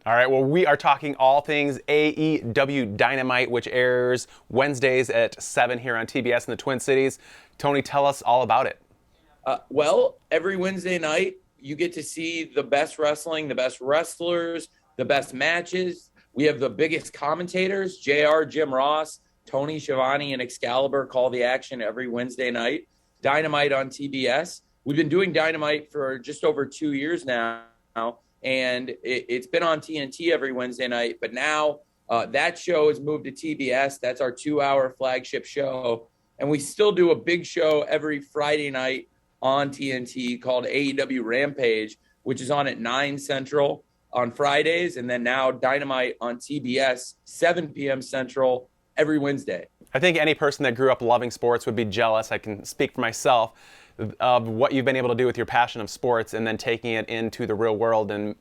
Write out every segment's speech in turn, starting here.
All right, well, we are talking all things AEW Dynamite, which airs Wednesdays at 7 here on TBS in the Twin Cities. Tony, tell us all about it. Well, every Wednesday night, you get to see the best wrestling, the best wrestlers, the best matches. We have the biggest commentators, JR, Jim Ross, Tony Schiavone, and Excalibur call the action every Wednesday night. Dynamite on TBS. We've been doing Dynamite for just over 2 years now, and it's been on TNT every Wednesday night. But now that show has moved to TBS. That's our 2-hour flagship show. And we still do a big show every Friday night on TNT called AEW Rampage, which is on at 9 Central on Fridays. And then now Dynamite on TBS, 7 p.m. Central every Wednesday. I think any person that grew up loving sports would be jealous. I can speak for myself of what you've been able to do with your passion of sports and then taking it into the real world and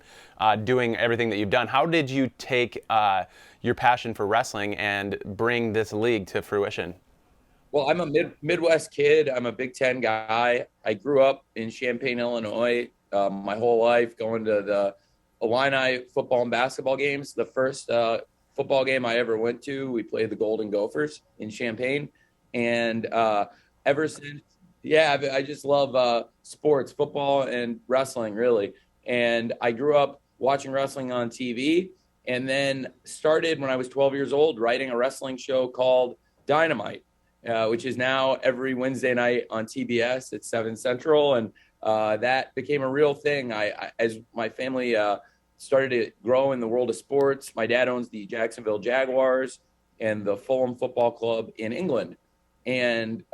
doing everything that you've done. How did you take your passion for wrestling and bring this league to fruition? Well, I'm a Midwest kid. I'm a Big Ten guy. I grew up in Champaign, Illinois, my whole life, going to the Illini football and basketball games. The first football game I ever went to, we played the Golden Gophers in Champaign. And ever since, yeah, I just love sports, football and wrestling, really. And I grew up watching wrestling on TV and then started when I was 12 years old writing a wrestling show called Dynamite. Which is now every Wednesday night on TBS at 7 Central. And that became a real thing. As my family started to grow in the world of sports, my dad owns the Jacksonville Jaguars and the Fulham Football Club in England. And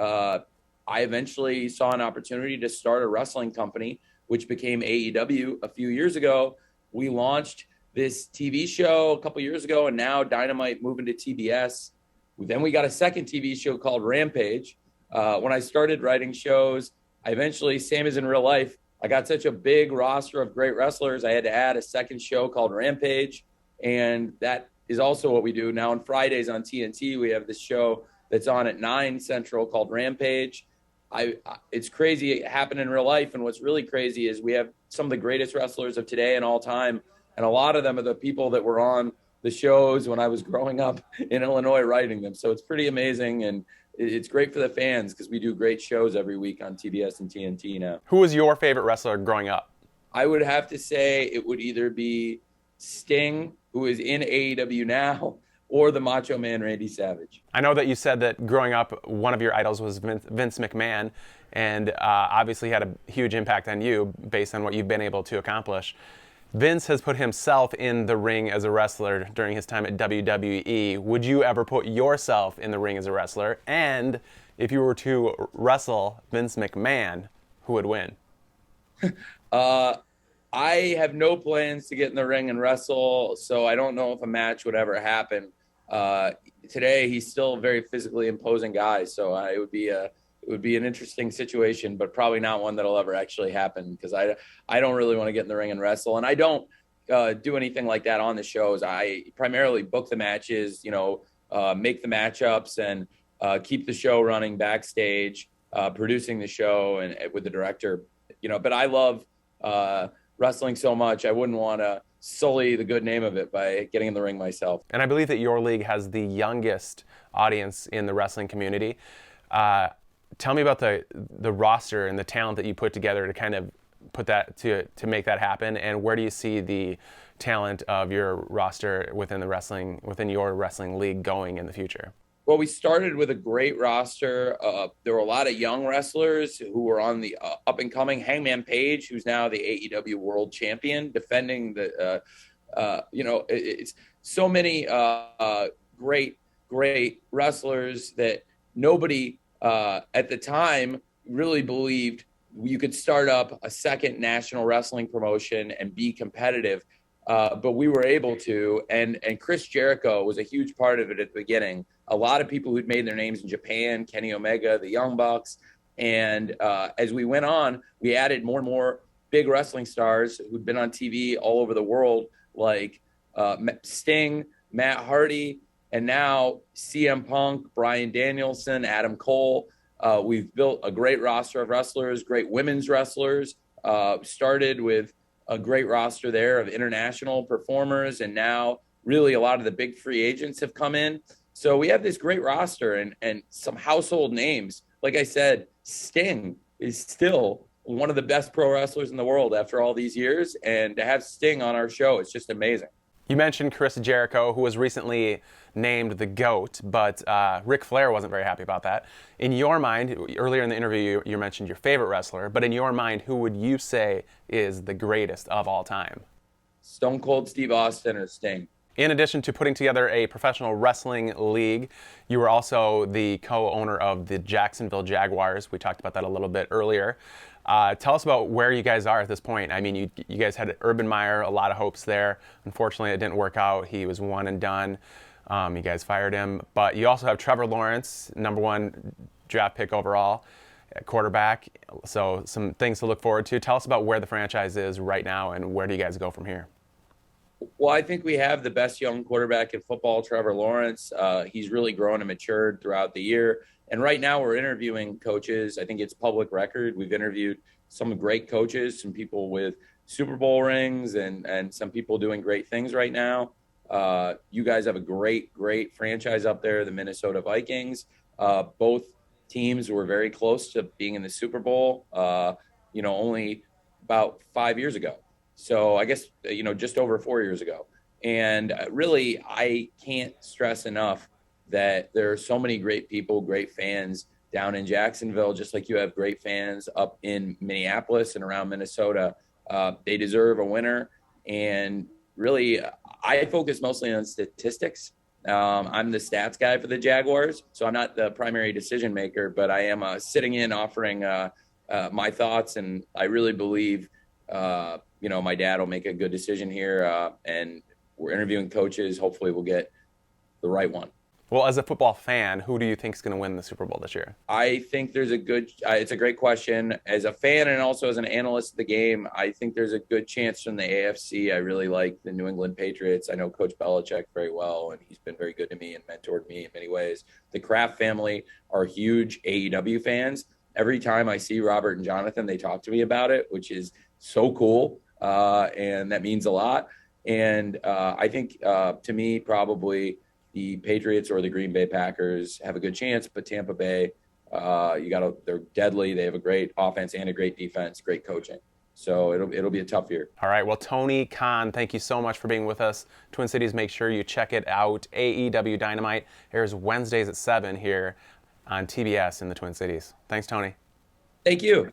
I eventually saw an opportunity to start a wrestling company, which became AEW a few years ago. We launched this TV show a couple years ago, and now Dynamite moving to TBS. Then we got a second TV show called Rampage. When I started writing shows, I eventually, same as in real life, I got such a big roster of great wrestlers, I had to add a second show called Rampage. And that is also what we do. Now on Fridays on TNT, we have this show that's on at 9 Central called Rampage. It's crazy it happened in real life. And what's really crazy is we have some of the greatest wrestlers of today and all time. And a lot of them are the people that were on the shows when I was growing up in Illinois writing them. So it's pretty amazing. And it's great for the fans because we do great shows every week on TBS and TNT now. Who was your favorite wrestler growing up? I would have to say it would either be Sting, who is in AEW now, or the Macho Man Randy Savage. I know that you said that growing up, one of your idols was Vince McMahon, and obviously had a huge impact on you based on what you've been able to accomplish. Vince has put himself in the ring as a wrestler during his time at WWE. Would you ever put yourself in the ring as a wrestler? And if you were to wrestle Vince McMahon, who would win? I have no plans to get in the ring and wrestle, so I don't know if a match would ever happen. Today, he's still a very physically imposing guy, so it would be an interesting situation, but probably not one that'll ever actually happen because I don't really want to get in the ring and wrestle. And I don't do anything like that on the shows. I primarily book the matches, make the matchups and keep the show running backstage, producing the show and with the director, but I love wrestling so much. I wouldn't want to sully the good name of it by getting in the ring myself. And I believe that your league has the youngest audience in the wrestling community. Tell me about the roster and the talent that you put together to kind of put that to make that happen, and where do you see the talent of your roster within your wrestling league going in the future? Well, we started with a great roster. There were a lot of young wrestlers who were on the up and coming. Hangman Page, who's now the AEW World Champion, defending the. It's so many great wrestlers that nobody at the time really believed you could start up a second national wrestling promotion and be competitive. But we were able to, and Chris Jericho was a huge part of it at the beginning. A lot of people who'd made their names in Japan, Kenny Omega, the Young Bucks. And as we went on, we added more and more big wrestling stars who'd been on TV all over the world, like Sting, Matt Hardy, and now CM Punk, Bryan Danielson, Adam Cole. We've built a great roster of wrestlers, great women's wrestlers. Started with a great roster there of international performers, and now really a lot of the big free agents have come in. So we have this great roster and some household names. Like I said, Sting is still one of the best pro wrestlers in the world after all these years, and to have Sting on our show, it's just amazing. You mentioned Chris Jericho, who was recently named the GOAT, but Ric Flair wasn't very happy about that. In your mind, earlier in the interview, you mentioned your favorite wrestler, but in your mind, who would you say is the greatest of all time? Stone Cold Steve Austin or Sting. In addition to putting together a professional wrestling league, you were also the co-owner of the Jacksonville Jaguars. We talked about that a little bit earlier. Tell us about where you guys are at this point. I mean, you guys had Urban Meyer, a lot of hopes there. Unfortunately, it didn't work out. He was one and done. You guys fired him. But you also have Trevor Lawrence, #1 draft pick overall, quarterback. So some things to look forward to. Tell us about where the franchise is right now and where do you guys go from here? Well, I think we have the best young quarterback in football, Trevor Lawrence. He's really grown and matured throughout the year. And right now we're interviewing coaches. I think it's public record. We've interviewed some great coaches, some people with Super Bowl rings and some people doing great things right now. You guys have a great franchise up there, the Minnesota Vikings. Both teams were very close to being in the Super Bowl, only about 5 years ago. So I guess, just over 4 years ago. And really, I can't stress enough that there are so many great people, great fans down in Jacksonville, just like you have great fans up in Minneapolis and around Minnesota. They deserve a winner. And really, I focus mostly on statistics. I'm the stats guy for the Jaguars, so I'm not the primary decision maker, but I am sitting in offering my thoughts. And I really believe my dad will make a good decision here, and we're interviewing coaches. Hopefully we'll get the right one. Well, as a football fan, who do you think is going to win the Super Bowl this year? I think there's it's a great question. As a fan and also as an analyst of the game, I think there's a good chance from the AFC. I really like the New England Patriots. I know Coach Belichick very well, and he's been very good to me and mentored me in many ways. The Kraft family are huge AEW fans. Every time I see Robert and Jonathan, they talk to me about it, which is so cool. And that means a lot. And I think, to me, probably the Patriots or the Green Bay Packers have a good chance, but Tampa Bay, they're deadly. They have a great offense and a great defense, great coaching. So it'll be a tough year. All right. Well, Tony Khan, thank you so much for being with us. Twin Cities, make sure you check it out. AEW Dynamite airs Wednesdays at 7 here on TBS in the Twin Cities. Thanks, Tony. Thank you.